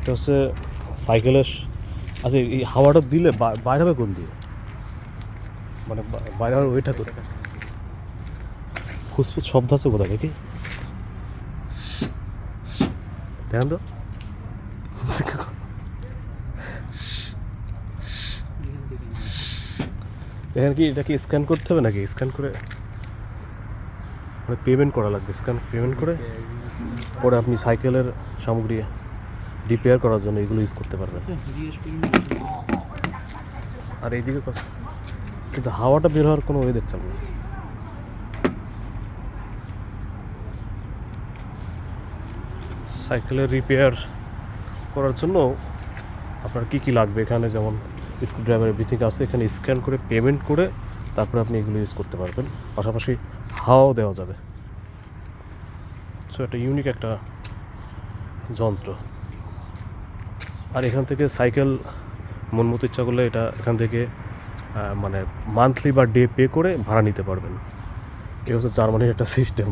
এটা হচ্ছে সাইকেলের। আচ্ছা, এই হাওয়াটা দিলে বাইরে হবে কোন দিয়ে? মানে বাইরে হওয়ার ওইটা কোথায়? ফুসফুস শব্দ আছে কোথায় দেখি, দেখেন তো। এখানে কি এটা কি স্ক্যান করতে হবে নাকি? স্ক্যান করে মানে পেমেন্ট করা লাগবে। পেমেন্ট করে পরে আপনি সাইকেলের সামগ্রী রিপেয়ার করার জন্য এগুলো ইউজ করতে পারবেন। আর এইদিকে কিন্তু হাওয়াটা বের হওয়ার কোনো ওয়ে দেখতাম না। সাইকেলের রিপেয়ার করার জন্য আপনার কী কী লাগবে এখানে, যেমন স্ক্রুড্রাইভার এভরিথিং আছে। এখানে স্ক্যান করে পেমেন্ট করে তারপরে আপনি এগুলো ইউজ করতে পারবেন, পাশাপাশি হাওয়াও দেওয়া যাবে। সো এটা ইউনিক একটা যন্ত্র। আর এখান থেকে সাইকেল মন মতো ইচ্ছা করলে এটা এখান থেকে মানে মান্থলি বা ডে পে করে ভাড়া নিতে পারবেন। এ হচ্ছে জার্মানির একটা সিস্টেম।